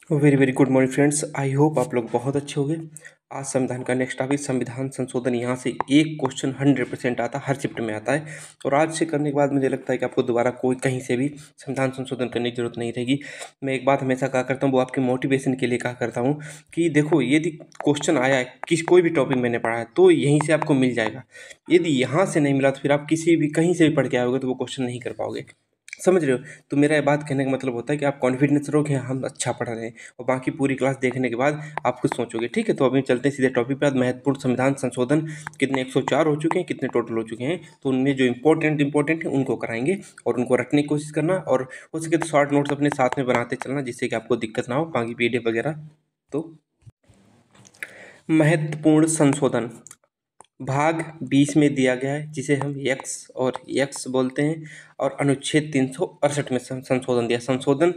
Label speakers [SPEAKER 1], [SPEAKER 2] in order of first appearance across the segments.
[SPEAKER 1] Very very good morning friends. I hope आप लोग बहुत अच्छे होंगे। आज संविधान का नेक्स्ट टॉपिक संविधान संशोधन। यहाँ से एक क्वेश्चन 100% आता है, हर शिफ्ट में आता है। और आज से करने के बाद मुझे लगता है कि आपको दोबारा कोई कहीं से भी संविधान संशोधन करने की जरूरत नहीं रहेगी। मैं एक बात हमेशा कहा करता हूँ, वो आपके मोटिवेशन के लिए कहा करता हूँ कि देखो, यदि क्वेश्चन आया है कोई भी टॉपिक मैंने पढ़ा है तो यहीं से आपको मिल जाएगा। यदि यहाँ से नहीं मिला तो फिर आप किसी भी कहीं से भी पढ़ के आओगे तो वो क्वेश्चन नहीं कर पाओगे। समझ रहे हो? तो मेरा ये बात कहने का मतलब होता है कि आप कॉन्फिडेंस रहो कि हम अच्छा पढ़ रहे हैं, और बाकी पूरी क्लास देखने के बाद आप खुद सोचोगे। ठीक है, तो अभी चलते हैं सीधे टॉपिक पे। आज महत्वपूर्ण संविधान संशोधन कितने 104 हो चुके हैं, कितने टोटल हो चुके हैं, तो उनमें जो इंपॉर्टेंट है उनको कराएंगे और उनको रटने की कोशिश करना, और हो सके तो शॉर्ट नोट्स अपने साथ में बनाते चलना, जिससे कि आपको दिक्कत ना हो बाकी PDF वगैरह। तो महत्वपूर्ण संशोधन भाग 20 में दिया गया है, जिसे हम यक्स बोलते हैं, और अनुच्छेद 368 में संशोधन दिया। संशोधन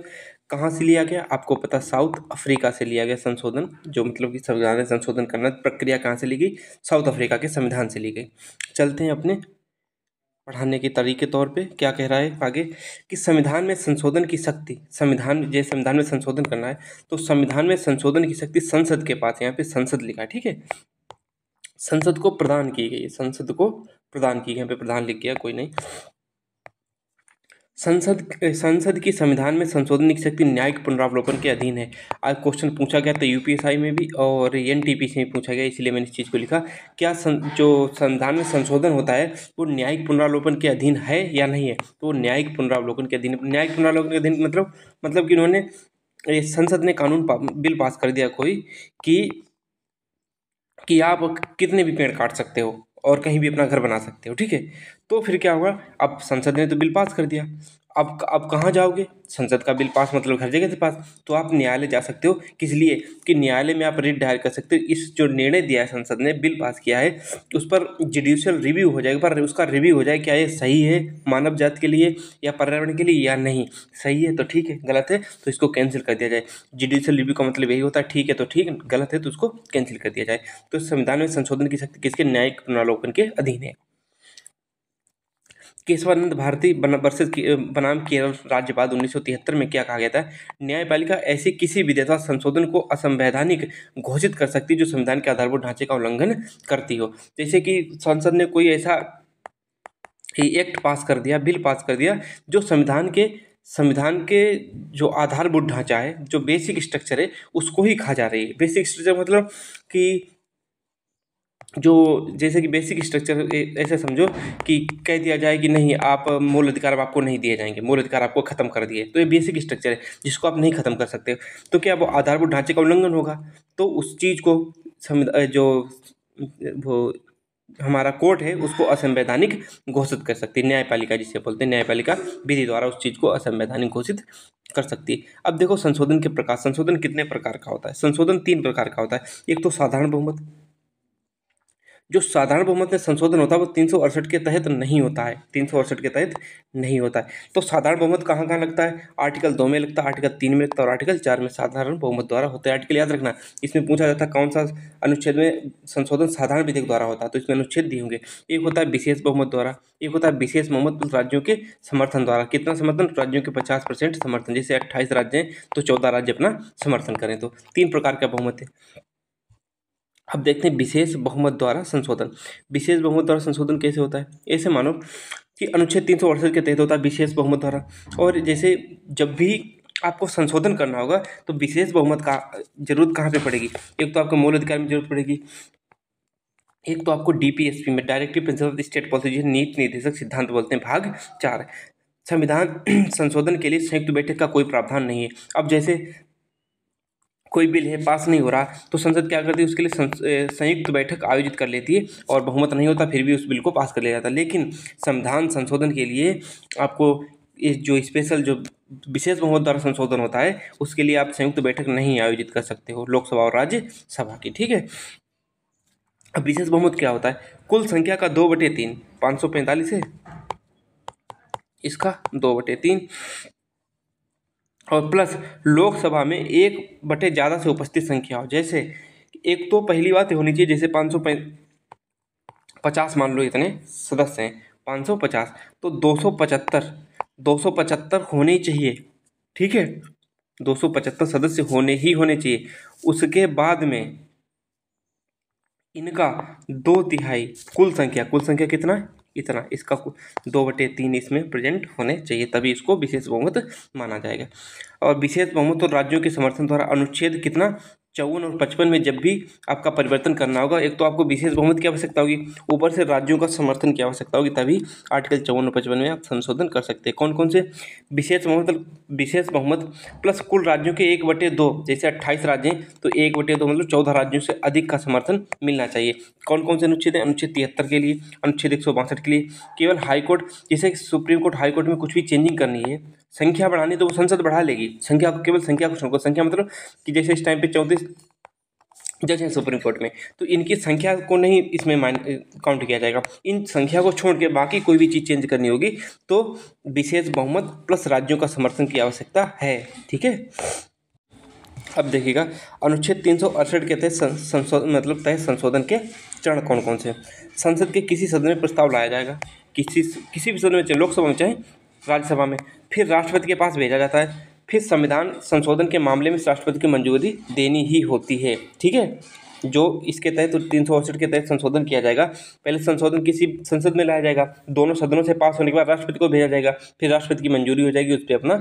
[SPEAKER 1] कहाँ से लिया गया आपको पता, साउथ अफ्रीका से लिया गया संशोधन। जो मतलब कि संविधान में संशोधन करना प्रक्रिया कहाँ से ली गई, साउथ अफ्रीका के संविधान से ली गई। चलते हैं अपने पढ़ाने के तरीके तौर पे। क्या कह रहा है आगे कि संविधान में संशोधन की शक्ति, संविधान में संशोधन करना है तो संविधान में संशोधन की शक्ति संसद के पास, यहाँ पे संसद लिखा है, ठीक है, संसद को प्रदान की गई है, संसद को प्रदान की गई। यहाँ पे प्रधान लिख गया, कोई नहीं। संसद की संविधान में संशोधन की शक्ति न्यायिक पुनरावलोकन के अधीन है। आज क्वेश्चन पूछा गया था UPSI में भी और NTPC में पूछा गया, इसलिए मैंने इस चीज़ को लिखा। क्या जो संविधान में संशोधन होता है वो न्यायिक पुनरावलोकन के अधीन है या नहीं है, तो वो न्यायिक पुनरावलोकन के अधीन। न्यायिक पुनरावलोकन के अधीन मतलब कि उन्होंने संसद ने बिल पास कर दिया कोई कि आप कितने भी पेड़ काट सकते हो और कहीं भी अपना घर बना सकते हो, ठीक है। तो फिर क्या होगा, अब संसद ने तो बिल पास कर दिया, अब कहाँ जाओगे, संसद का बिल पास मतलब हर जगह से पास, तो आप न्यायालय जा सकते हो। किस लिए कि न्यायालय में आप रिट दायर कर सकते हो। इस जो निर्णय दिया है संसद ने, बिल पास किया है, उस पर जुडिशियल रिव्यू हो जाएगा, पर उसका रिव्यू हो जाए क्या ये सही है मानव जाति के लिए या पर्यावरण के लिए या नहीं। सही है तो ठीक है, गलत है तो इसको कैंसिल कर दिया जाए। जुडिशियल रिव्यू का मतलब यही होता है, ठीक है तो ठीक है, गलत है तो उसको कैंसिल कर दिया जाए। तो संविधान में संशोधन की शक्ति किसके, न्यायिक पुनरावलोकन के अधीन है। केशवानंद भारती बनाम केरल राज्यवाद 1973 में क्या कहा गया था, न्यायपालिका ऐसी किसी विधेयक संशोधन को असंवैधानिक घोषित कर सकती है जो संविधान के आधारभूत ढांचे का उल्लंघन करती हो। जैसे कि संसद ने कोई ऐसा एक्ट पास कर दिया, बिल पास कर दिया जो संविधान के जो आधारभूत ढांचा है, जो बेसिक स्ट्रक्चर है, उसको ही खा जा रही है। बेसिक स्ट्रक्चर मतलब कि जो जैसे कि बेसिक स्ट्रक्चर ऐसे समझो कि कह दिया जाए कि नहीं, आप मूल अधिकार अब आपको नहीं दिए जाएंगे, मूल अधिकार आपको खत्म कर दिए, तो ये बेसिक स्ट्रक्चर है जिसको आप नहीं खत्म कर सकते। तो क्या वो आधारभूत ढांचे का उल्लंघन होगा, तो उस चीज़ को जो वो हमारा कोर्ट है उसको असंवैधानिक घोषित कर सकती है। न्यायपालिका जिसे बोलते हैं, न्यायपालिका विधि द्वारा उस चीज़ को असंवैधानिक घोषित कर सकती है। अब देखो संशोधन के प्रकार, संशोधन कितने प्रकार का होता है, संशोधन 3 प्रकार का होता है। एक तो साधारण बहुमत, जो साधारण बहुमत में संशोधन होता है वो 368 के तहत नहीं होता है, 368 के तहत नहीं होता है। तो साधारण बहुमत कहाँ कहाँ लगता है, आर्टिकल 2 में लगता है, आर्टिकल 3 में लगता है और आर्टिकल 4 में साधारण बहुमत द्वारा होता है। आर्टिकल याद रखना, इसमें पूछा जाता है कौन सा अनुच्छेद में संशोधन साधारण विधेयक द्वारा होता है, तो इसमें अनुच्छेद दिए होंगे। एक होता है विशेष बहुमत द्वारा, एक होता है विशेष बहुमत प्लस राज्यों के समर्थन द्वारा। कितना समर्थन, राज्यों के 50% समर्थन। जैसे 28 राज्य हैं तो 14 राज्य अपना समर्थन करें, तो 3 प्रकार का बहुमत है। अब देखते हैं विशेष बहुमत द्वारा संशोधन। विशेष बहुमत द्वारा संशोधन कैसे होता है, ऐसे मानो कि अनुच्छेद 368 के तहत होता है विशेष बहुमत द्वारा। और जैसे जब भी आपको संशोधन करना होगा तो विशेष बहुमत का जरूरत कहाँ पे पड़ेगी, एक तो आपको मूल अधिकार में जरूरत पड़ेगी, एक तो आपको DPSP में, directive principle of state policy, नीति निर्देशक सिद्धांत बोलते हैं, भाग 4। संविधान संशोधन के लिए संयुक्त बैठक का कोई प्रावधान नहीं है। अब जैसे कोई बिल है पास नहीं हो रहा तो संसद क्या करती है, उसके लिए संयुक्त बैठक आयोजित कर लेती है और बहुमत नहीं होता फिर भी उस बिल को पास कर लिया जाता है। लेकिन संविधान संशोधन के लिए आपको इस जो स्पेशल जो विशेष बहुमत द्वारा संशोधन होता है उसके लिए आप संयुक्त बैठक नहीं आयोजित कर सकते हो, लोकसभा और राज्यसभा की, ठीक है। अब विशेष बहुमत क्या होता है, कुल संख्या का 2/3, 545 है, इसका 2/3 और प्लस लोकसभा में 1 ज़्यादा से उपस्थित संख्या हो। जैसे एक तो पहली बात होनी चाहिए, जैसे 550 मान लो इतने सदस्य हैं, 550 तो 275 होने ही चाहिए, ठीक है। 275 सदस्य होने चाहिए। उसके बाद में इनका 2/3 कुल संख्या कितना, इतना, इसका 2/3 इसमें प्रेजेंट होने चाहिए, तभी इसको विशेष बहुमत माना जाएगा। और विशेष बहुमत और राज्यों के समर्थन द्वारा अनुच्छेद कितना 54 और 55 में जब भी आपका परिवर्तन करना होगा, एक तो आपको विशेष बहुमत की आवश्यकता होगी, ऊपर से राज्यों का समर्थन की आवश्यकता होगी, तभी आर्टिकल 54 और 55 में आप संशोधन कर सकते हैं। कौन कौन से विशेष बहुमत प्लस कुल राज्यों के 1/2, जैसे 28 राज्य हैं तो 1/2 मतलब 14 राज्यों से अधिक का समर्थन मिलना चाहिए। कौन कौन से अनुच्छेद हैं? अनुच्छेद 73 के लिए, अनुच्छेद 162 के लिए। केवल हाईकोर्ट, जैसे सुप्रीम कोर्ट हाई कोर्ट में कुछ भी चेंजिंग करनी है, संख्या बढ़ानी, तो वो संसद बढ़ा लेगी। संख्या को, केवल संख्या को छोड़कर, संख्या मतलब कि जैसे इस टाइम पे 34 जज हैं सुप्रीम कोर्ट में, तो इनकी संख्या को नहीं इसमें काउंट किया जाएगा। इन संख्या को छोड़ के बाकी कोई भी चीज़ चेंज करनी होगी तो विशेष बहुमत प्लस राज्यों का समर्थन की आवश्यकता है। ठीक है, अब देखिएगा अनुच्छेद 368 के तहत तहत संशोधन के चरण कौन कौन से। संसद के किसी सदन में प्रस्ताव लाया जाएगा, किसी भी सदन में, चाहे लोकसभा में चाहे राज्यसभा में, फिर राष्ट्रपति के पास भेजा जाता है, फिर संविधान संशोधन के मामले में राष्ट्रपति की मंजूरी देनी ही होती है। ठीक है, जो इसके तहत 368 के तहत संशोधन किया जाएगा, पहले संशोधन किसी संसद में लाया जाएगा, दोनों सदनों से पास होने के बाद राष्ट्रपति को भेजा जाएगा, फिर राष्ट्रपति की मंजूरी हो जाएगी, उस पर अपना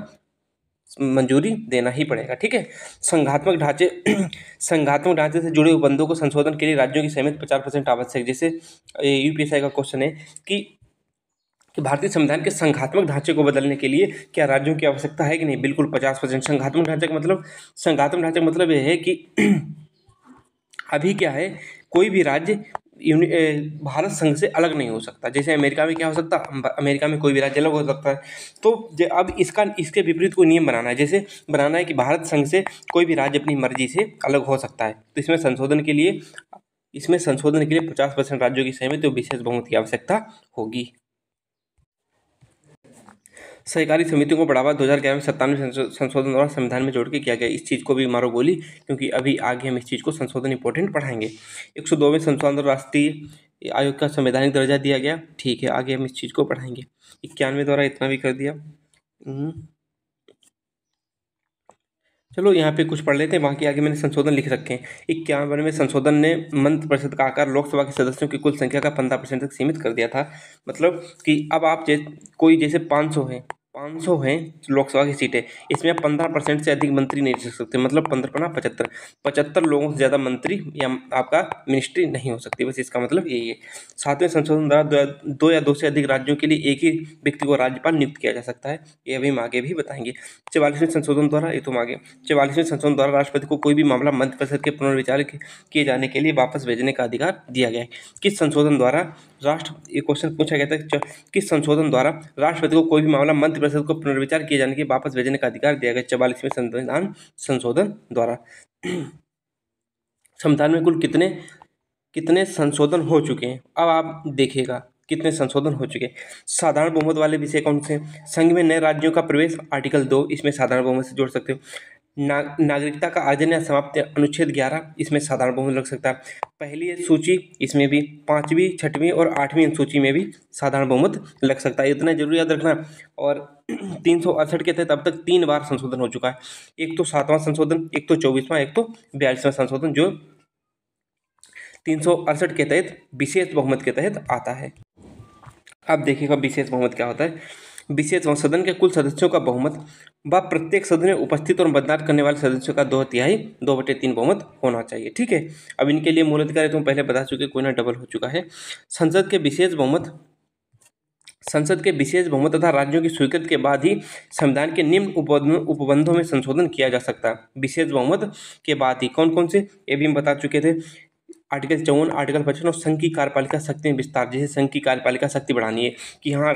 [SPEAKER 1] मंजूरी देना ही पड़ेगा। ठीक है, संघात्मक ढांचे से जुड़े उपबंधों को संशोधन के लिए राज्यों की सहमति 50% आवश्यक। जैसे यूपीएससी का क्वेश्चन है कि भारतीय संविधान के संघात्मक ढांचे को बदलने के लिए क्या राज्यों की आवश्यकता है कि नहीं? बिल्कुल 50%। संघात्मक ढांचे का मतलब यह है कि अभी क्या है, कोई भी राज्य भारत संघ से अलग नहीं हो सकता। जैसे अमेरिका में क्या हो सकता, अमेरिका में कोई भी राज्य अलग हो सकता है, तो अब इसके विपरीत कोई नियम बनाना है। जैसे बनाना है कि भारत संघ से कोई भी राज्य अपनी मर्जी से अलग हो सकता है, तो इसमें संशोधन के लिए 50% राज्यों की सहमति और विशेष बहुमत की आवश्यकता होगी। सहकारी समितियों को बढ़ावा 2011 में 97 संशोधन द्वारा संविधान में जोड़ के किया गया। इस चीज़ को भी मारो गोली, क्योंकि अभी आगे हम इस चीज़ को संशोधन इंपॉर्टेंट पढ़ाएंगे। 102वें संशोधन द्वारा राष्ट्रीय आयोग का संवैधानिक दर्जा दिया गया। ठीक है, आगे हम इस चीज़ को पढ़ाएंगे। 91 द्वारा इतना भी कर दिया। चलो यहाँ पे कुछ पढ़ लेते हैं, बाकी आगे मैंने संशोधन लिख रखे हैं। 91वें संशोधन ने मंत्रिपरिषद परिषद का आकार लोकसभा के सदस्यों की कुल संख्या का 15% तक सीमित कर दिया था। मतलब कि अब आप कोई जैसे 500 हैं लोकसभा की सीटें, इसमें 15% से अधिक मंत्री नहीं रह सकते। मतलब 15 × 75 लोगों से ज़्यादा मंत्री या आपका मिनिस्ट्री नहीं हो सकती। बस इसका मतलब यही है। 7वें संशोधन द्वारा 2 या 2 से अधिक राज्यों के लिए एक ही व्यक्ति को राज्यपाल नियुक्त किया जा सकता है। ये अभी हम आगे भी बताएंगे। 44वें संशोधन द्वारा 44वें संशोधन द्वारा राष्ट्रपति को कोई भी मामला मंत्रिपरिषद के पुनर्विचार किए जाने के लिए वापस भेजने का अधिकार दिया गया है। किस संशोधन द्वारा ये क्वेश्चन पूछा गया था, किस संशोधन द्वारा राष्ट्रपति को कोई भी मामला मंत्रिपरिषद को पुनर्विचार किए जाने के वापस भेजने का अधिकार दिया गया? 44वें संविधान संशोधन द्वारा। संविधान में कुल कितने संशोधन हो चुके हैं? अब आप देखिएगा कितने संशोधन हो चुके हैं। साधारण बहुमत वाले विषय कौन से? संघ में नए राज्यों का प्रवेश, आर्टिकल 2, इसमें साधारण बहुमत से जोड़ सकते हो। नागरिकता का अर्जन या समाप्ति, अनुच्छेद 11, इसमें साधारण बहुमत लग सकता है। पहली सूची, इसमें भी 5वीं, 6वीं और 8वीं अनुसूची में भी साधारण बहुमत लग सकता है। इतना जरूर याद रखना। और 368 के तहत अब तक 3 बार संशोधन हो चुका है। एक तो 7वां संशोधन, एक तो 24वां, एक तो 42वां संशोधन, जो 368 के तहत विशेष बहुमत के तहत आता है। अब देखिएगा विशेष बहुमत क्या होता है। विशेष बहुमत सदन के कुल सदस्यों का बहुमत व प्रत्येक सदन में उपस्थित और मतदान करने वाले सदस्यों का 2/3 बहुमत होना चाहिए। ठीक है, अब इनके लिए मूल अधिकार तो हम पहले बता चुके, कोई ना डबल हो चुका है। संसद के विशेष बहुमत तथा राज्यों की स्वीकृति के बाद ही संविधान के निम्न उपबंधों में संशोधन किया जा सकता है। विशेष बहुमत के बाद ही कौन कौन से, ये भी हम बता चुके थे। आर्टिकल 54, आर्टिकल 55 और संघ की कार्यपालिका शक्ति में विस्तार। जैसे संघ की कार्यपालिका शक्ति बढ़ानी है कि हाँ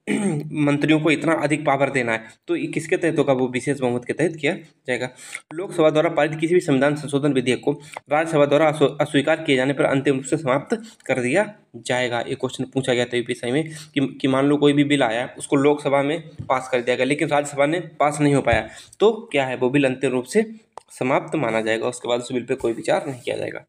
[SPEAKER 1] मंत्रियों को इतना अधिक पावर देना है, तो ये किसके तहत होगा? वो विशेष बहुमत के तहत किया जाएगा। लोकसभा द्वारा पारित किसी भी संविधान संशोधन विधेयक को राज्यसभा द्वारा अस्वीकार किए जाने पर अंतिम रूप से समाप्त कर दिया जाएगा। एक क्वेश्चन पूछा गया था यूपीएससी में कि मान लो कोई भी बिल आया, उसको लोकसभा में पास कर दिया गया, लेकिन राज्यसभा ने पास नहीं हो पाया, तो क्या है, वो बिल अंतिम रूप से समाप्त माना जाएगा। उसके बाद उस बिल पर कोई विचार नहीं किया जाएगा।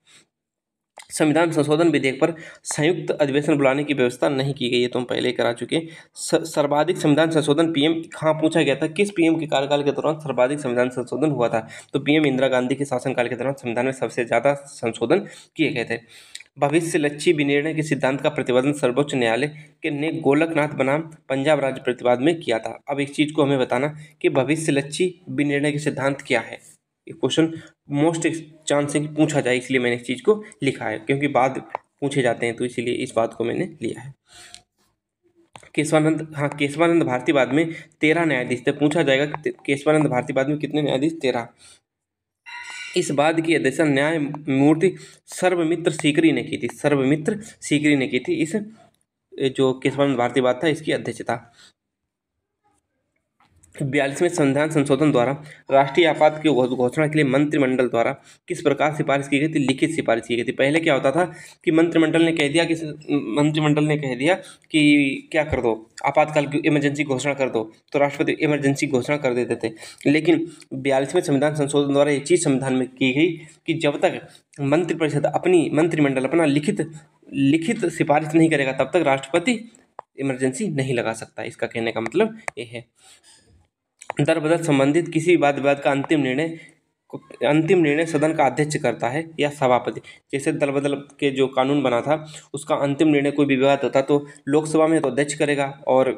[SPEAKER 1] संविधान संशोधन विधेयक पर संयुक्त अधिवेशन बुलाने की व्यवस्था नहीं की गई है, तो हम पहले करा चुके हैं। सर्वाधिक संविधान संशोधन पीएम, हाँ पूछा गया था किस पीएम के कार्यकाल के दौरान सर्वाधिक संविधान संशोधन हुआ था, तो पीएम इंदिरा गांधी के शासनकाल के दौरान संविधान में सबसे ज्यादा संशोधन किए गए थे। भविष्य लक्ष्य विनिर्णय के सिद्धांत का प्रतिपादन सर्वोच्च न्यायालय के ने गोलकनाथ बनाम पंजाब राज्य प्रतिवाद में किया था। अब इस चीज को हमें बताना कि भविष्य लक्ष्य विनिर्णय के सिद्धांत क्या है। ये क्वेश्चन मोस्ट चांस है कि पूछा जाए, इसलिए मैंने इस चीज को लिखा है, क्योंकि बाद पूछे जाते हैं, तो इसीलिए इस बात को मैंने लिया है। केशवानंद, हाँ केशवानंद भारतीवाद में 13 न्यायाधीश थे। पूछा जाएगा कि केशवानंद भारतीवाद में कितने न्यायाधीश? 13। इस वाद की अध्यक्षता न्यायमूर्ति सर्वमित्र सीकरी ने की थी। सर्वमित्र सीकरी ने की थी इस जो केशवानंद भारतीवाद था इसकी अध्यक्षता। 42वें संविधान संशोधन द्वारा राष्ट्रीय आपात की घोषणा के लिए मंत्रिमंडल द्वारा किस प्रकार सिफारिश की गई थी? लिखित सिफारिश की गई थी। पहले क्या होता था कि मंत्रिमंडल ने कह दिया कि क्या कर दो, आपातकाल की इमरजेंसी घोषणा कर दो, तो राष्ट्रपति इमरजेंसी घोषणा कर देते थे। लेकिन 42वें संविधान संशोधन द्वारा ये चीज संविधान में की गई कि जब तक मंत्रिमंडल अपना लिखित सिफारिश नहीं करेगा तब तक राष्ट्रपति इमरजेंसी नहीं लगा सकता। इसका कहने का मतलब ये है। दर बदल संबंधित किसी वाद विवाद का अंतिम निर्णय सदन का अध्यक्ष करता है या सभापति। जैसे दल बदल के जो कानून बना था उसका अंतिम निर्णय कोई भी विवाद होता तो लोकसभा में तो अध्यक्ष करेगा और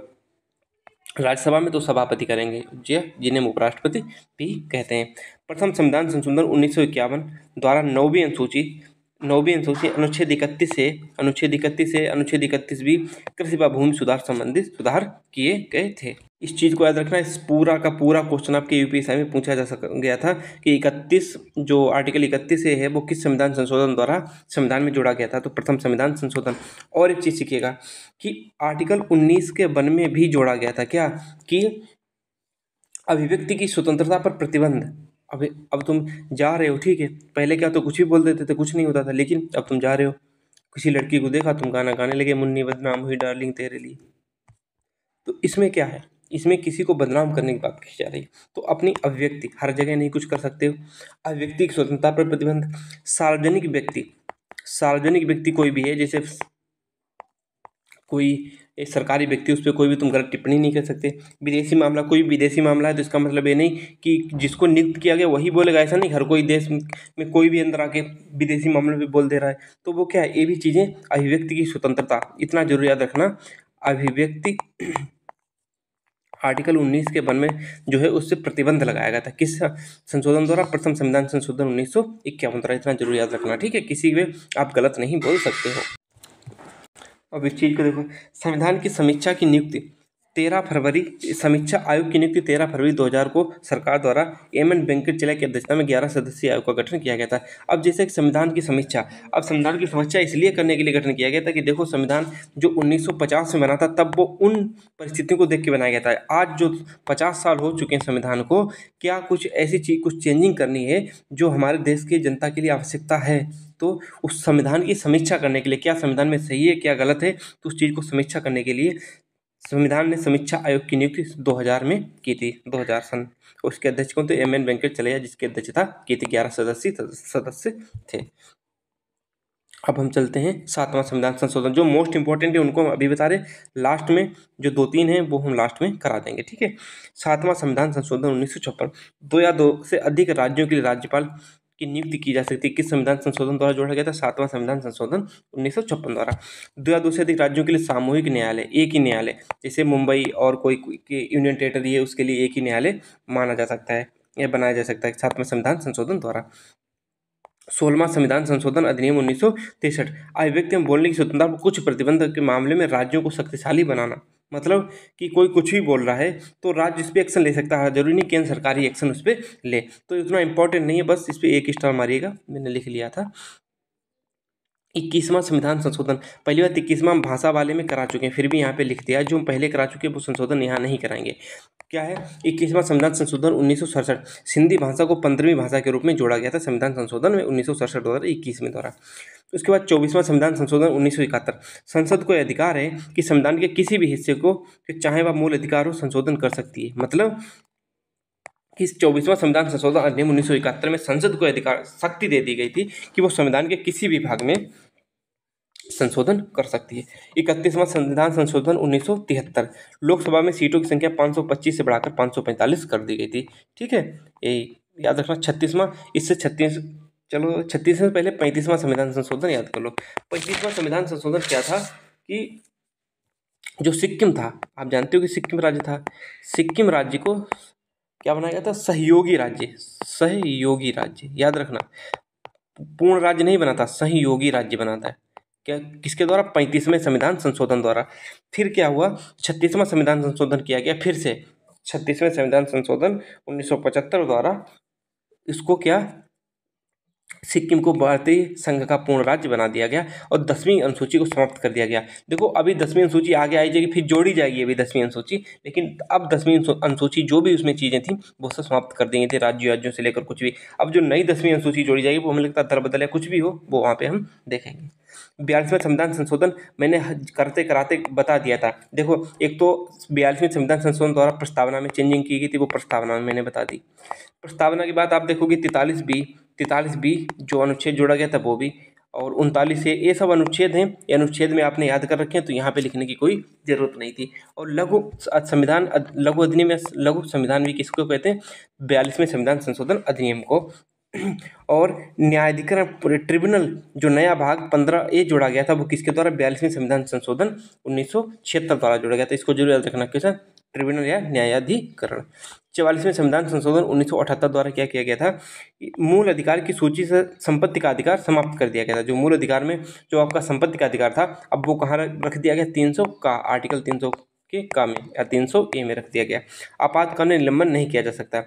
[SPEAKER 1] राज्यसभा में तो सभापति करेंगे, जिन्हें उपराष्ट्रपति भी कहते हैं। प्रथम संविधान संशोधन 1951 द्वारा नौवीं अनुसूची अनुच्छेद 31 से अनुच्छेद 31 भी कृषि व भूमि सुधार संबंधित सुधार किए गए थे। इस चीज को याद रखना। इस पूरा का पूरा क्वेश्चन आपके यूपीएससी में पूछा गया था कि 31 जो आर्टिकल 31 है वो किस संविधान संशोधन द्वारा संविधान में जोड़ा गया था, तो प्रथम संविधान संशोधन। और एक चीज सीखिएगा कि आर्टिकल 19 के 1 में भी जोड़ा गया था क्या, कि अभिव्यक्ति की स्वतंत्रता पर प्रतिबंध। अब तुम जा रहे हो, ठीक है, पहले क्या तो कुछ भी बोल देते थे, कुछ नहीं होता था, लेकिन अब तुम जा रहे हो, किसी लड़की को देखा, तुम गाना गाने लगे, मुन्नी बदनाम हुई डार्लिंग तेरे लिए। तो इसमें क्या है, इसमें किसी को बदनाम करने की बात की जा रही है। तो अपनी अभिव्यक्ति हर जगह नहीं कुछ कर सकते हो, अभिव्यक्ति की स्वतंत्रता पर प्रतिबंध। सार्वजनिक व्यक्ति कोई भी है, जैसे कोई सरकारी व्यक्ति, उस पर कोई भी तुम गलत टिप्पणी नहीं कर सकते। विदेशी मामला, कोई विदेशी मामला है तो इसका मतलब ये नहीं कि जिसको नियुक्त किया गया वही बोलेगा, ऐसा नहीं। हर कोई देश में कोई भी अंदर आके विदेशी मामले पे बोल दे रहा है, तो वो क्या है, ये भी चीजें अभिव्यक्ति की स्वतंत्रता, इतना जरूर याद रखना। अभिव्यक्ति आर्टिकल 19 के 1 में जो है उससे प्रतिबंध लगाया गया था, किस संशोधन द्वारा? प्रथम संविधान संशोधन 1951 द्वारा। इतना जरूर याद रखना, ठीक है, किसी में आप गलत नहीं बोल सकते हो। अब इस चीज को देखो, संविधान की समीक्षा की नियुक्ति 13 फरवरी, समीक्षा आयोग की नियुक्ति 13 फरवरी 2000 को सरकार द्वारा एम.एन. वेंकटचलैया की अध्यक्षता में 11 सदस्यीय आयोग का गठन किया गया था। अब जैसे कि संविधान की समीक्षा इसलिए करने के लिए गठन किया गया था कि देखो, संविधान जो 1950 में बना था तब वो उन परिस्थितियों को देख के बनाया गया था। आज जो 50 साल हो चुके हैं संविधान को, क्या कुछ ऐसी चीज, कुछ चेंजिंग करनी है जो हमारे देश की जनता के लिए आवश्यकता है, तो उस संविधान की समीक्षा करने के लिए, क्या संविधान में सही है क्या गलत है, तो उस चीज को समीक्षा करने के लिए संविधान ने समीक्षा आयोग की नियुक्ति 2000 में की थी। 2000 सन। उसके अध्यक्ष कौन थे? एम.एन. वेंकटचलैया, जिसकी अध्यक्षता की थी। 11 सदस्य थे। अब हम चलते हैं 7वां संविधान संशोधन। जो मोस्ट इंपॉर्टेंट है उनको हम अभी बता रहे, लास्ट में जो 2-3 हैं वो हम लास्ट में करा देंगे, ठीक है। 7वां संविधान संशोधन 1956। 2 या 2 से अधिक राज्यों के लिए राज्यपाल की नियुक्ति की जा सकती है। किस संविधान संशोधन द्वारा जोड़ा गया था? 7वां संविधान संशोधन 1956 द्वारा। 2 या 2 से अधिक राज्यों के लिए सामूहिक न्यायालय, एक ही न्यायालय, जैसे मुंबई और कोई यूनियन टेरिटरी है उसके लिए एक ही न्यायालय माना जा सकता है या बनाया जा सकता है 7वें संविधान संशोधन द्वारा। 16वां संविधान संशोधन अधिनियम 1963। अभिव्यक्ति में बोलने की स्वतंत्रता पर कुछ प्रतिबंध के मामले में राज्यों को शक्तिशाली बनाना। मतलब कि कोई कुछ भी बोल रहा है तो राज्य इस पर एक्शन ले सकता है, जरूरी नहीं केंद्र सरकार ही एक्शन उस पर ले। तो इतना इंपॉर्टेंट नहीं है, बस इस पर एक स्टार मारिएगा, मैंने लिख लिया था। 21वां संविधान संशोधन, पहली बार 21वां भाषा वाले में करा चुके हैं, फिर भी यहाँ पे लिख दिया, जो हम पहले करा चुके हैं वो संशोधन यहाँ नहीं कराएंगे। क्या है? 21वां संविधान संशोधन 1967। सिंधी भाषा को 15वीं भाषा के रूप में जोड़ा गया था संविधान संशोधन में 1967 2021 में द्वारा। उसके बाद 24वां संविधान संशोधन 1971। संसद को अधिकार है कि संविधान के किसी भी हिस्से को चाहे वह मूल अधिकार हो संशोधन कर सकती है। मतलब इस 24वां संविधान संशोधन अधिनियम 1971 में संसद को अधिकार शक्ति दे दी गई थी कि वो संविधान के किसी भी भाग में संशोधन कर सकती है। 31वां संविधान संशोधन 1973 लोकसभा में सीटों की संख्या 525 से बढ़ाकर 545 कर दी गई थी। ठीक है, ये याद रखना। 36वां, इससे 36, चलो 36 से पहले 35वां संविधान संशोधन याद कर लो। 35वां संविधान संशोधन क्या था कि जो सिक्किम था, आप जानते हो कि सिक्किम राज्य था, सिक्किम राज्य को क्या बनाया गया था? सहयोगी राज्य। सहयोगी राज्य याद रखना, पूर्ण राज्य नहीं बनाता, सहयोगी राज्य बनाता है। क्या, किसके द्वारा? 35वें संविधान संशोधन द्वारा। फिर क्या हुआ? 36वां संविधान संशोधन किया गया फिर से। 36वें संविधान संशोधन 1975 द्वारा इसको क्या, सिक्किम को भारतीय संघ का पूर्ण राज्य बना दिया गया और 10वीं अनुसूची को समाप्त कर दिया गया। देखो अभी 10वीं अनुसूची आगे आई जाएगी, फिर जोड़ी जाएगी अभी 10वीं अनुसूची, लेकिन अब 10वीं अनुसूची जो भी उसमें चीज़ें थी वो सब समाप्त कर दी गई थी, राज्यों से लेकर कुछ भी। अब जो नई 10वीं अनुसूची जोड़ी जाएगी वो हमें लगता है दर बदल है, कुछ भी हो वो वहाँ पे हम देखेंगे। 42वें संविधान संशोधन मैंने करते कराते बता दिया था। देखो एक तो 42वें संविधान संशोधन द्वारा प्रस्तावना में चेंजिंग की गई थी, वो प्रस्तावना में मैंने बता दी। प्रस्तावना के बाद आप देखोगे 43B जो अनुच्छेद जोड़ा गया था वो भी, और 39A, ये सब अनुच्छेद हैं। ये अनुच्छेद में आपने याद कर रखे हैं तो यहाँ पे लिखने की कोई ज़रूरत नहीं थी। और लघु अधिनियम या लघु संविधान भी किसको कहते हैं? 42वें संविधान संशोधन अधिनियम को। और न्यायाधिकरण ट्रिब्यूनल जो नया भाग 15A जोड़ा गया था वो किसके द्वारा? 42वें संविधान संशोधन 1976 द्वारा जोड़ा गया था। इसको जरूर याद रखना, कैसा? ट्रिब्यूनल या न्यायाधिकरण। 44वें संविधान संशोधन 1978 द्वारा क्या किया गया था? मूल अधिकार की सूची से संपत्ति का अधिकार समाप्त कर दिया गया था। जो मूल अधिकार में जो आपका संपत्ति का अधिकार था, अब वो कहाँ रख दिया गया? 300 का, आर्टिकल 300 के का में या 300A में रख दिया गया। आपातकालीन निलंबन नहीं किया जा सकता।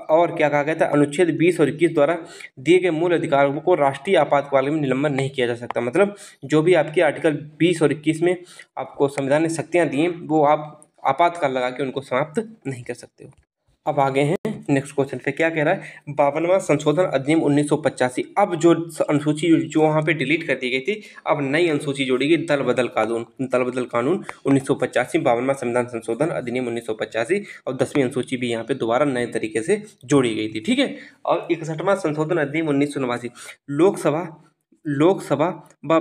[SPEAKER 1] और क्या कहा गया था? अनुच्छेद 20 और 21 द्वारा दिए गए मूल अधिकारों को राष्ट्रीय आपातकालीन में निलंबन नहीं किया जा सकता। मतलब जो भी आपके आर्टिकल 20 और 21 में आपको संविधान ने शक्तियाँ दी हैं वो आप आपातकाल लगा के उनको समाप्त नहीं कर सकते हो। अब आगे हैं नेक्स्ट क्वेश्चन पे। क्या कह रहा है? 52वां संशोधन अधिनियम 1985। अब जो अनुसूची जो वहाँ पे डिलीट कर दी गई थी, अब नई अनुसूची जोड़ी गई, दल बदल कानून 1985। 52वां संविधान संशोधन अधिनियम 1985 और 10वीं अनुसूची भी यहाँ पे दोबारा नए तरीके से जोड़ी गई थी। ठीक है। और 61वां संशोधन अधिनियम 1989। लोकसभा व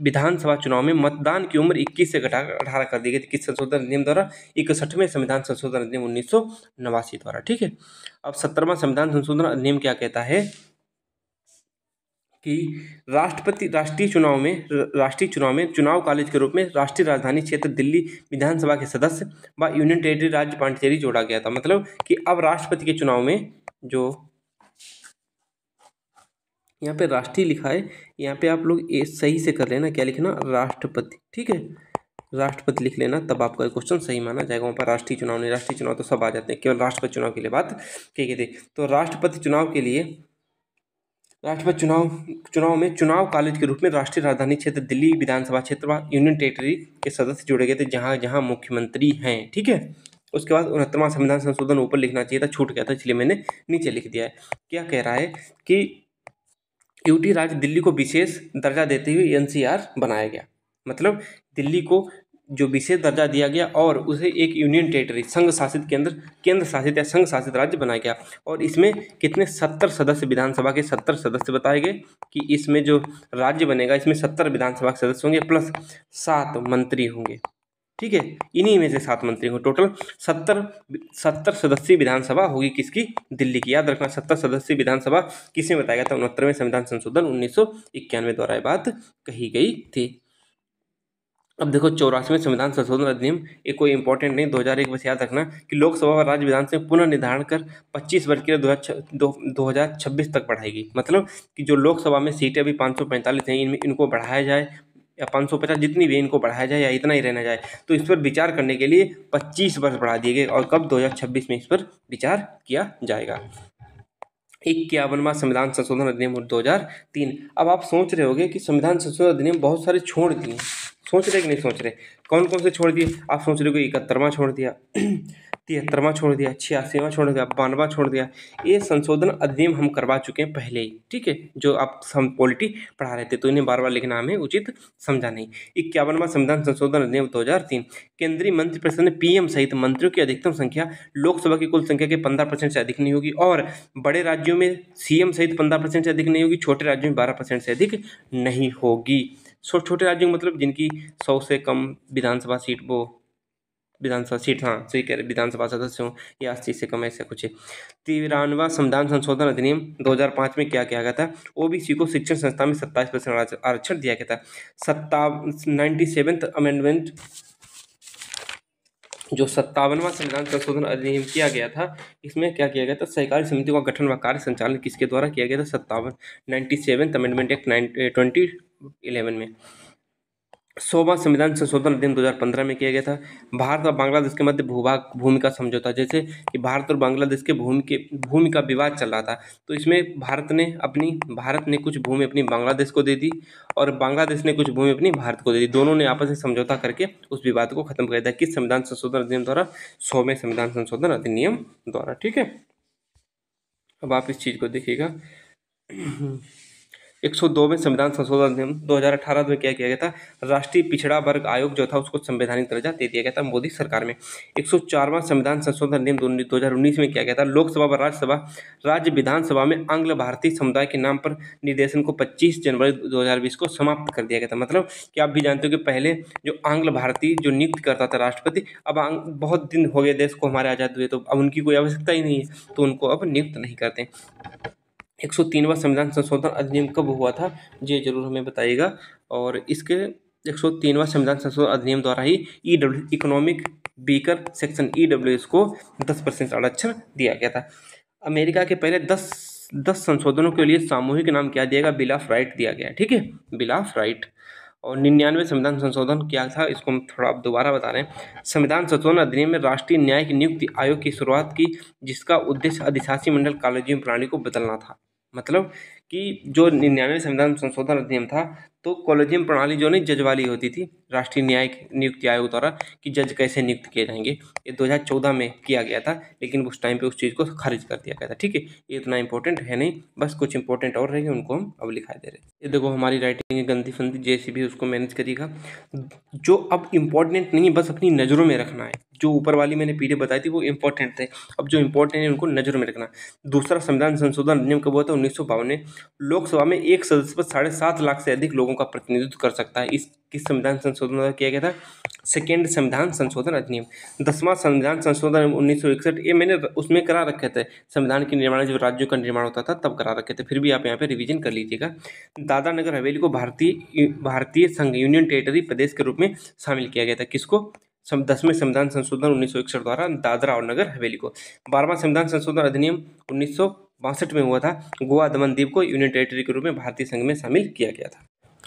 [SPEAKER 1] विधानसभा चुनाव में मतदान की उम्र 21 से घटाकर 18 कर दी गई थी। किस संशोधन अधिनियम द्वारा? 61वें संविधान संशोधन अधिनियम 1989 द्वारा। ठीक है। अब 17वां संविधान संशोधन अधिनियम क्या कहता है कि राष्ट्रीय चुनाव में चुनाव कॉलेज के रूप में राष्ट्रीय राजधानी क्षेत्र दिल्ली विधानसभा के सदस्य व यूनियन टेरिटरी राज्य पांडिचेरी जोड़ा गया था। मतलब कि अब राष्ट्रपति के चुनाव में जो यहाँ पे राष्ट्रीय लिखा है, यहाँ पे आप लोग ये सही से कर लेना, क्या लिखना? राष्ट्रपति। ठीक है, राष्ट्रपति लिख लेना, तब आपका क्वेश्चन सही माना जाएगा। वहाँ पर राष्ट्रीय चुनाव नहीं, राष्ट्रीय चुनाव तो सब आ जाते हैं, केवल राष्ट्रपति चुनाव के लिए बात कही गई थी। तो राष्ट्रपति चुनाव के लिए चुनाव में चुनाव कॉलेज के रूप में राष्ट्रीय राजधानी क्षेत्र दिल्ली विधानसभा क्षेत्र व यूनियन टेरिटरी के सदस्य जोड़े गए थे, जहाँ जहाँ मुख्यमंत्री हैं। ठीक है। उसके बाद 69वां संविधान संशोधन ऊपर लिखना चाहिए था, छूट गया था, इसलिए मैंने नीचे लिख दिया है। क्या कह रहा है कि यूटी राज्य दिल्ली को विशेष दर्जा देते हुए एनसीआर बनाया गया। मतलब दिल्ली को जो विशेष दर्जा दिया गया और उसे एक यूनियन टेरिटरी केंद्र शासित या संघ शासित राज्य बनाया गया। और इसमें कितने? 70 सदस्य, विधानसभा के 70 सदस्य बताए गए कि इसमें जो राज्य बनेगा इसमें 70 विधानसभा के सदस्य होंगे प्लस 7 मंत्री होंगे। ठीक है, इन्हीं में से 7 मंत्री होंगे। टोटल 70 सदस्यीय विधानसभा होगी किसकी? दिल्ली की। याद रखना, 70 सदस्यीय विधानसभा किसमें बताया गया था? 69वें संविधान संशोधन 1991 द्वारा ये बात कही गई थी। अब देखो 84वें संविधान संशोधन अधिनियम, ये कोई इंपॉर्टेंट नहीं, 2001 बस याद रखना कि लोकसभा और राज्य विधान से पुनर्निर्धारण कर 25 वर्ष के लिए 2026 तक बढ़ाएगी। मतलब कि जो लोकसभा में सीटें अभी 545 हैं, इनको बढ़ाया जाए या 550 जितनी भी इनको बढ़ाया जाए या इतना ही रहना जाए, तो इस पर विचार करने के लिए 25 वर्ष बढ़ा दिए गए। और कब? 2026 में इस पर विचार किया जाएगा। 51वां संविधान संशोधन अधिनियम 2003। अब आप सोच रहे होंगे कि संविधान संशोधन अधिनियम बहुत सारे छोड़ दिए, सोच रहे कि नहीं सोच रहे? कौन कौन से छोड़ दिए? आप सोच रहे हो कि 71वां छोड़ दिया, 73वां छोड़ दिया, 86वां छोड़ दिया, 92वां छोड़ दिया। ये संशोधन अधिनियम हम करवा चुके हैं पहले ही, ठीक है, जो आप हम पॉलिटी पढ़ा रहे थे, तो इन्हें बार बार लिखना हमें उचित समझा नहीं। 51वां संविधान संशोधन अधिनियम 2003, केंद्रीय मंत्रिपरिषद में पीएम सहित मंत्रियों की अधिकतम संख्या लोकसभा की कुल संख्या के 15% से अधिक नहीं होगी, और बड़े राज्यों में सीएम सहित 15% से अधिक नहीं होगी, छोटे राज्यों में 12% से अधिक नहीं होगी। छोटे राज्यों में मतलब जिनकी 100 से कम विधानसभा सीट, वो विधानसभा सीट, हाँ सही कह रहे, विधानसभा सदस्य हों या 80 से कम, ऐसा कुछ है। 93वां संविधान संशोधन अधिनियम 2005 में क्या किया गया था? ओबीसी को शिक्षण संस्था में 27% आरक्षण दिया गया था। 97th अमेंडमेंट, जो 57वां संविधान संशोधन अधिनियम किया गया था, इसमें क्या किया गया था? सहकारी समितियों का गठन व कार्य संचालन किसके द्वारा किया गया था? 97th अमेंडमेंट एक्ट 2011 में। 100वां संविधान संशोधन अधिनियम 2015 में किया गया था। भारत और बांग्लादेश के मध्य भूभाग भूमि का समझौता, जैसे कि भारत और बांग्लादेश के भूमि का विवाद चल रहा था, तो इसमें भारत ने कुछ भूमि अपनी बांग्लादेश को दे दी और बांग्लादेश ने कुछ भूमि अपनी भारत को दे दी। दोनों ने आपस में समझौता करके उस विवाद को खत्म कर दिया। किस संविधान संशोधन अधिनियम द्वारा? 100वें संविधान संशोधन अधिनियम द्वारा, ठीक है। अब आप इस चीज को देखिएगा। 102वें संविधान संशोधन अधिनियम 2018 में क्या किया गया था? राष्ट्रीय पिछड़ा वर्ग आयोग जो था उसको संवैधानिक दर्जा दे दिया गया था मोदी सरकार में। 104वां संविधान संशोधन अधिनियम 2019 में किया गया था? लोकसभा व राज्य विधानसभा में आंग्ल भारतीय समुदाय के नाम पर निर्देशन को 25 जनवरी 2020 को समाप्त कर दिया गया था। मतलब कि आप भी जानते हो कि पहले जो आंग्ल भारतीय जो नियुक्त करता था राष्ट्रपति, अब बहुत दिन हो गए देश को हमारे आज़ाद हुए, तो अब उनकी कोई आवश्यकता ही नहीं है, तो उनको अब नियुक्त नहीं करते। 103वां संविधान संशोधन अधिनियम कब हुआ था? ये जरूर हमें बताइएगा। और इसके 103वां संविधान संशोधन अधिनियम द्वारा ही इकोनॉमिक वीकर सेक्शन ईडब्ल्यूएस को 10% आरक्षण दिया गया था। अमेरिका के पहले 10 संशोधनों के लिए सामूहिक नाम क्या दिया गया? बिल ऑफ राइट दिया गया, ठीक है, बिल ऑफ राइट। और 99वें संविधान संशोधन क्या था? इसको हम थोड़ा आप दोबारा बता रहे हैं। संविधान संशोधन अधिनियम में राष्ट्रीय न्यायिक नियुक्ति आयोग की शुरुआत की, जिसका उद्देश्य अधिशासी मंडल कॉलेजियम प्रणाली को बदलना था। मतलब कि जो 99वें संविधान संशोधन अधिनियम था, तो कॉलेजियम प्रणाली जो नहीं जज वाली होती थी राष्ट्रीय न्यायिक नियुक्ति आयोग द्वारा, कि जज कैसे नियुक्त किए जाएंगे, ये 2014 में किया गया था, लेकिन उस टाइम पे उस चीज़ को खारिज कर दिया गया था, ठीक है। ये इतना इंपॉर्टेंट है नहीं, बस कुछ इंपॉर्टेंट और रहेंगे, उनको हम अब लिखा दे रहे हैं। ये देखो हमारी राइटिंग गंदी फंदी, जैसी भी उसको मैनेज करिएगा। जो अब इम्पोर्टेंट नहीं है बस अपनी नज़रों में रखना है। जो ऊपर वाली मैंने पीडीएफ बताई थी वो इंपॉर्टेंट थे, अब जो इंपॉर्टेंट है उनको नज़रों में रखना। दूसरा संविधान संशोधन अधिनियम कब हुआ था? 1952 में। लोकसभा में एक सदस्य पर 7.5 लाख से अधिक लोगों का प्रतिनिधित्व कर सकता है। इस किस संविधान संशोधन द्वारा किया गया था? सेकेंड संविधान संशोधन अधिनियम। 10वां संविधान संशोधन 1961, ये मैंने उसमें करा रखे थे, संविधान के निर्माण जब राज्यों का निर्माण होता था तब करा रखे थे, फिर भी आप यहाँ पे रिवीजन कर लीजिएगा। दादरा नगर हवेली को भारतीय संघ यूनियन टेरिटरी प्रदेश के रूप में शामिल किया गया था। किसको? 10वें संविधान संशोधन 1961 द्वारा दादरा और नगर हवेली को। 12वां संविधान संशोधन अधिनियम 1962 में हुआ था। गोवा दमन द्वीप को यूनियन टेरिटरी के रूप में भारतीय संघ में शामिल किया गया था।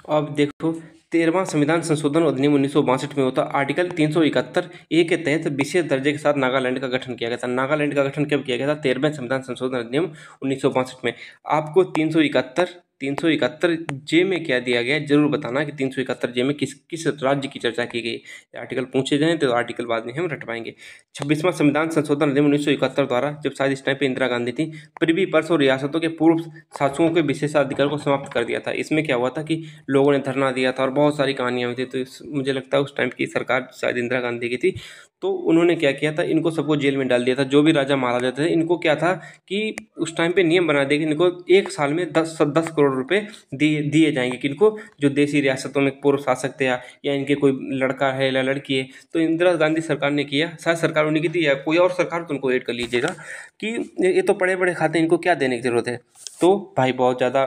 [SPEAKER 1] अब देखो 13वां संविधान संशोधन अधिनियम 1962 में होता। आर्टिकल 371 के तहत विशेष दर्जे के साथ नागालैंड का गठन किया गया था। नागालैंड का गठन कब किया गया था? 13वें संविधान संशोधन अधिनियम 1962 में। आपको 371 जे में क्या दिया गया है जरूर बताना कि 371 जे में किस राज्य की चर्चा की गई। आर्टिकल पूछे जाएं तो आर्टिकल बाद में हम रटवाएंगे। 26वां संविधान संशोधन अधिनियम 1971 द्वारा, जब शायद इस टाइम पे इंदिरा गांधी थी, प्रिवी पर्स और रियासतों के पूर्व शासकों के विशेषाधिकार को समाप्त कर दिया था। इसमें क्या हुआ था कि लोगों ने धरना दिया था और बहुत सारी कहानियां हुई थी, तो मुझे लगता है उस टाइम की सरकार शायद इंदिरा गांधी की थी, तो उन्होंने क्या किया था, इनको सबको जेल में डाल दिया था। जो भी राजा महाराजा थे इनको क्या था कि उस टाइम पे नियम बना दिया कि इनको 1 साल में 10 करोड़ रुपए दिए जाएंगे। किनको? जो देशी रियासतों में पूर्व शासक थे या इनके कोई लड़का है या लड़की है। तो इंदिरा गांधी सरकार ने किया, शायद सरकार उन्हीं की थी या कोई और सरकार, तो उनको ऐड कर लीजिएगा कि ये तो बड़े बड़े खाते हैं, इनको क्या देने की जरूरत है। तो भाई बहुत ज़्यादा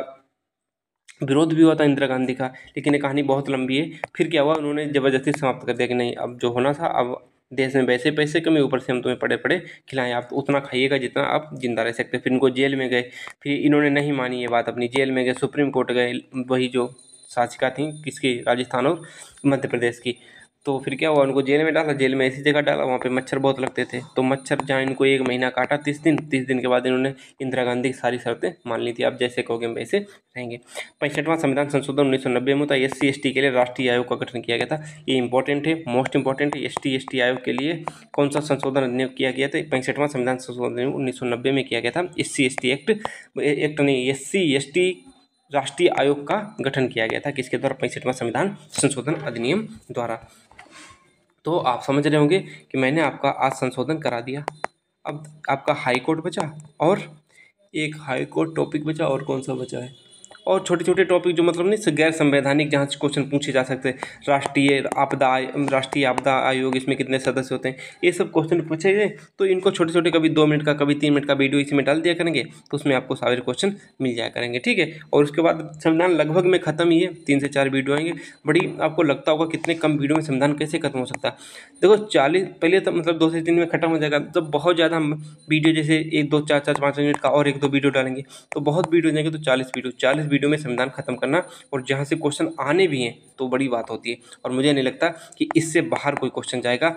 [SPEAKER 1] विरोध भी हुआ था इंदिरा गांधी का, लेकिन ये कहानी बहुत लंबी है। फिर क्या हुआ, उन्होंने ज़बरदस्ती समाप्त कर दिया कि नहीं, अब जो होना था, अब देश में वैसे पैसे कमी, ऊपर से हम तुम्हें पड़े पड़े खिलाएं, आप उतना खाइएगा जितना आप जिंदा रह सकते। फिर इनको जेल में गए, फिर इन्होंने नहीं मानी ये बात अपनी, जेल में गए, सुप्रीम कोर्ट गए, वही जो शासिका थी किसकी, राजस्थान और मध्य प्रदेश की, तो फिर क्या हुआ, उनको जेल में डाला, जेल में ऐसी जगह डाला वहाँ पे मच्छर बहुत लगते थे। तो मच्छर जहाँ इनको 1 महीना काटा, 30 दिन के बाद इन्होंने इंदिरा गांधी की सारी शर्तें मान ली थी, आप जैसे कहोगे हम वैसे रहेंगे। 65वां संविधान संशोधन 1990 में होता है। SC ST के लिए राष्ट्रीय आयोग का गठन किया गया था। ये इंपॉर्टेंट है, मोस्ट इंपॉर्टेंट है। ST आयोग के लिए कौन सा संशोधन अधिनियम किया गया था? 65वां संविधान संशोधन 1990 में किया गया था। SC ST एक्ट नहीं, SC ST राष्ट्रीय आयोग का गठन किया गया था। किसके द्वारा? 65वां संविधान संशोधन अधिनियम द्वारा। तो आप समझ रहे होंगे कि मैंने आपका आज संशोधन करा दिया। अब आपका हाई कोर्ट बचा और एक हाई कोर्ट टॉपिक बचा, और कौन सा बचा है? और छोटे छोटे टॉपिक जो मतलब नहीं गैर संवैधानिक, जहाँ से क्वेश्चन पूछे जा सकते हैं। राष्ट्रीय आपदा आयोग, इसमें कितने सदस्य होते हैं, ये सब क्वेश्चन पूछे गए। तो इनको छोटे छोटे, कभी 2 मिनट का, कभी 3 मिनट का वीडियो इसी में डाल दिया करेंगे, तो उसमें आपको सारे क्वेश्चन मिल जाया करेंगे, ठीक है। और उसके बाद संविधान लगभग में खत्म ही है, 3 से 4 वीडियो आएंगे। बड़ी आपको लगता होगा कितने कम वीडियो में संविधान कैसे खत्म हो सकता है। देखो 40 पहले तो मतलब 2 से 3 में खत्म हो जाएगा। जब बहुत ज़्यादा हम वीडियो जैसे 1 2 4 4 5 मिनट का और 1 2 वीडियो डालेंगे तो बहुत वीडियो हो जाएंगे। तो 40 वीडियो में संविधान खत्म करना, और जहाँ से क्वेश्चन आने भी हैं तो बड़ी बात होती है। और मुझे नहीं लगता कि इससे बाहर कोई क्वेश्चन जाएगा।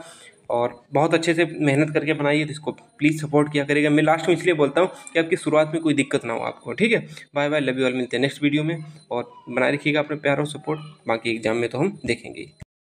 [SPEAKER 1] और बहुत अच्छे से मेहनत करके बनाइए, तो इसको प्लीज़ सपोर्ट किया करेगा। मैं लास्ट में इसलिए बोलता हूँ कि आपकी शुरुआत में कोई दिक्कत ना हो आपको, ठीक है। Bye bye, love you all, मिलते हैं नेक्स्ट वीडियो में। और बनाए रखिएगा अपने प्यार और सपोर्ट। बाकी एग्जाम में तो हम देखेंगे।